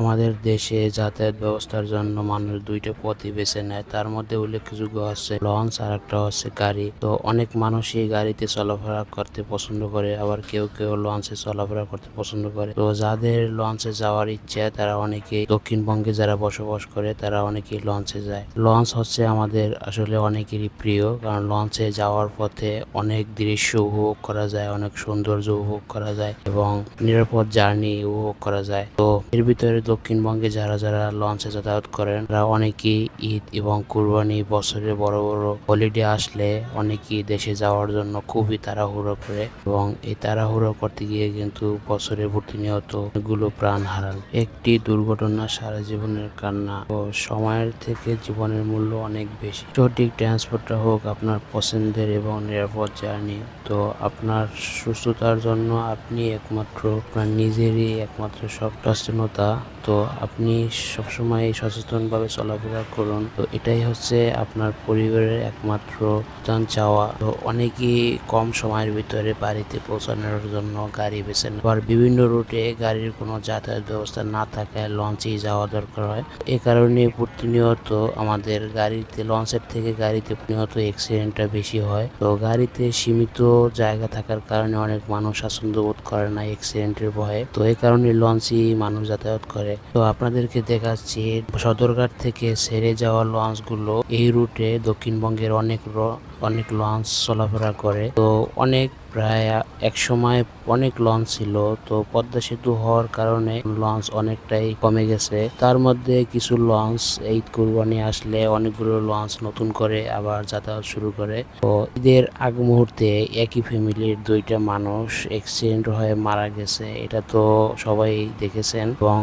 আমাদের দেশে যাতায়াত ব্যবস্থার জন্য মানুষ দুইটা পথই বেছে নেয়, তার মধ্যে উল্লেখযোগ্য হচ্ছে লঞ্চ আর একটা হচ্ছে গাড়ি। তো অনেক মানুষই গাড়িতে চলাফেরা করতে পছন্দ করে, আবার কেউ কেউ লঞ্চে চলাফেরা করতে পছন্দ করে। তো যাদের লঞ্চে যাওয়ার ইচ্ছা তারা অনেকেই দক্ষিণবঙ্গে যারা বসবাস করে তারা অনেকেই লঞ্চে যায়। লঞ্চ হচ্ছে আমাদের আসলে অনেকেরই প্রিয়, কারণ লঞ্চে যাওয়ার পথে অনেক দৃশ্য উপভোগ করা যায়, অনেক সৌন্দর্য উপভোগ করা যায় এবং নিরাপদ জার্নি উপভোগ করা যায়। তো এর ভিতরে দক্ষিণবঙ্গে যারা যারা লঞ্চে যাতায়াত করেন তারা অনেকেই ঈদ এবং কুরবানি বছরে বড় বড় হলিডে আসলে অনেকেই দেশে যাওয়ার জন্য খুবই তাড়াহুড়ো করে এবং এই তাড়াহুড়ো করতে গিয়ে কিন্তু বছরে প্রতিনিয়ত অনেকগুলো প্রাণ হারান। একটি দুর্ঘটনা সারা জীবনের কান্না। তো সময়ের থেকে জীবনের মূল্য অনেক বেশি। সঠিক ট্রান্সপোর্টটা হোক আপনার পছন্দের এবং নিরাপদ জার্নি। তো আপনার সুস্থতার জন্য আপনি একমাত্র আপনার নিজেরই একমাত্র সচেতনতা। তো আপনি সবসময় সচেতনভাবে চলাফেরা করুন। তো এটাই হচ্ছে আপনার পরিবারের একমাত্র প্রধান চাওয়া। তো অনেকেই কম সময়ের ভিতরে বাড়িতে পৌঁছানোর জন্য গাড়ি বেছে নেয়। আবার বিভিন্ন রুটে গাড়ির কোনো যাতায়াত ব্যবস্থা না থাকায় লঞ্চেই যাওয়া দরকার হয়। এ কারণে প্রতিনিয়ত আমাদের গাড়িতে লঞ্চের থেকে গাড়িতে প্রতিনিয়ত অ্যাক্সিডেন্টটা বেশি হয়। তো গাড়িতে সীমিত জায়গা থাকার কারণে অনেক মানুষ স্বাচ্ছন্দ্য বোধ করে না অ্যাক্সিডেন্টের ভয়ে। তো এই কারণে লঞ্চেই মানুষ যাতায়াত করে। তো আপনাদেরকে দেখাচ্ছি সদরঘাট থেকে ছেড়ে যাওয়া লঞ্চগুলো। এই রুটে দক্ষিণবঙ্গের অনেক লঞ্চ চলাফেরা করে। তো অনেক প্রায় এক সময় অনেক লঞ্চ ছিল, তো পদ্মা সেতু হওয়ার কারণে লঞ্চ অনেকটাই কমে গেছে। তার মধ্যে কিছু লঞ্চ এই কুরবানি আসলে অনেকগুলো লঞ্চ নতুন করে আবার যাতায়াত শুরু করে। তো ঈদের আগ মুহূর্তে একই ফ্যামিলির দুইটা মানুষ অ্যাক্সিডেন্ট হয়ে মারা গেছে, এটা তো সবাই দেখেছেন। এবং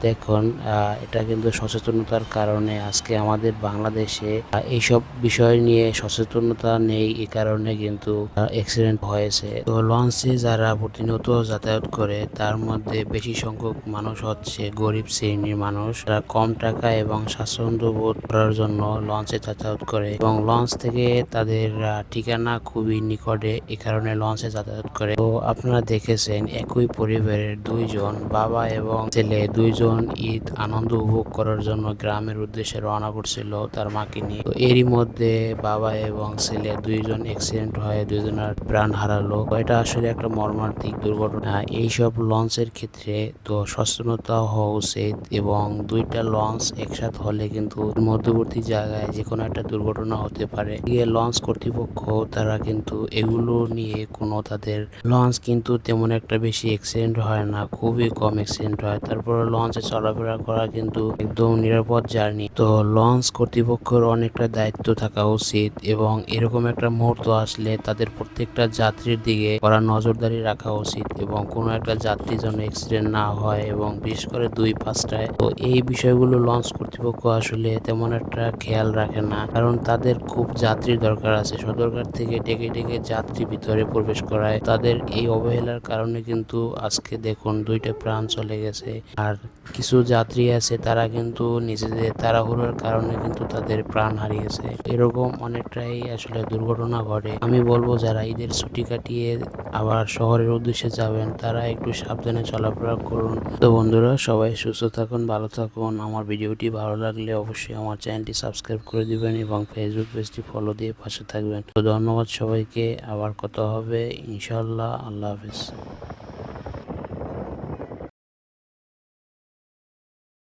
দেখুন এটা কিন্তু সচেতনতার কারণে আজকে আমাদের বাংলাদেশে এইসব বিষয় নিয়ে সচেতনতা নেই, এই কারণে কিন্তু অ্যাক্সিডেন্ট হয়েছে। তো লঞ্চে যারা প্রতিনিয়ত যাতায়াত করে তার মধ্যে বেশি সংখ্যক মানুষ হচ্ছে গরিব শ্রেণীর মানুষ, যারা কম টাকা এবং স্বাচ্ছন্দ্য বোধ করার জন্য লঞ্চে যাতায়াত করে এবং লঞ্চ থেকে তাদের ঠিকানা খুবই নিকটে, এ কারণে লঞ্চে যাতায়াত করে। তো আপনারা দেখেছেন একই পরিবারের দুইজন বাবা এবং ছেলে দুইজন ঈদ আনন্দ উপভোগ করার জন্য গ্রামের উদ্দেশ্যে রওনা করছিল তার মাকে নিয়ে। তো এরই মধ্যে বাবা এবং ছেলে দুইজন অ্যাক্সিডেন্ট হয়ে দুইজনের প্রাণ হারালো। এটা আসলে একটা মর্মান্তিক দুর্ঘটনা। এইসব লঞ্চের ক্ষেত্রে তো সচেতনতা হওয়া উচিত এবং দুইটা লঞ্চ একসাথে হলে কিন্তু মধ্যবর্তী জায়গায় যে কোনো একটা দুর্ঘটনা হতে পারে। লঞ্চ কর্তৃপক্ষ তারা কিন্তু এগুলো নিয়ে কোনো তাদের লঞ্চ কিন্তু তেমন একটা বেশি অ্যাক্সিডেন্ট হয় না, খুবই কম অ্যাক্সিডেন্ট হয়। তারপরে লঞ্চে চলাফেরা করা কিন্তু একদম নিরাপদ জার্নি। তো লঞ্চ কর্তৃপক্ষের অনেকটা দায়িত্ব থাকা উচিত এবং এরকম একটা মুহূর্ত আসলে তাদের প্রত্যেকটা যাত্রীর দিকে কড়া নজরদারি রাখা উচিত এবং কোনো একটা যাত্রী যেন অ্যাক্সিডেন্ট না হয় এবং বিশেষ করে 2-5টায়। তো এই বিষয়গুলো লঞ্চ কর্তৃপক্ষ আসলে তেমন একটা খেয়াল রাখে না, কারণ তাদের খুব যাত্রীর দরকার আছে। সদরঘাট থেকে ডেকে ডেকে যাত্রী ভিতরে প্রবেশ করায় তাদের এই অবহেলার কারণে কিন্তু আজকে দেখুন দুইটা প্রাণ চলে গেছে। আর কিছু যাত্রী আছে তারা কিন্তু নিজেদের তাড়াহুড়োর কারণে কিন্তু তাদের প্রাণ হারিয়েছে। এরকম অনেকটাই আসলে দুর্ঘটনা ঘটে। আমি বলবো যারা ঈদের ছুটি কাটিয়ে আবার শহরের উদ্দেশ্যে যাবেন তারা একটু সাবধানে চলাফেরা করুন। তো বন্ধুরা, সবাই সুস্থ থাকুন, ভালো থাকুন। আমার ভিডিওটি ভালো লাগলে অবশ্যই আমার চ্যানেলটি সাবস্ক্রাইব করে দিবেন এবং ফেসবুক পেজটি ফলো দিয়ে পাশে থাকবেন। তো ধন্যবাদ সবাইকে, আবার কথা হবে ইনশাআল্লাহ। আল্লাহ হাফেজ।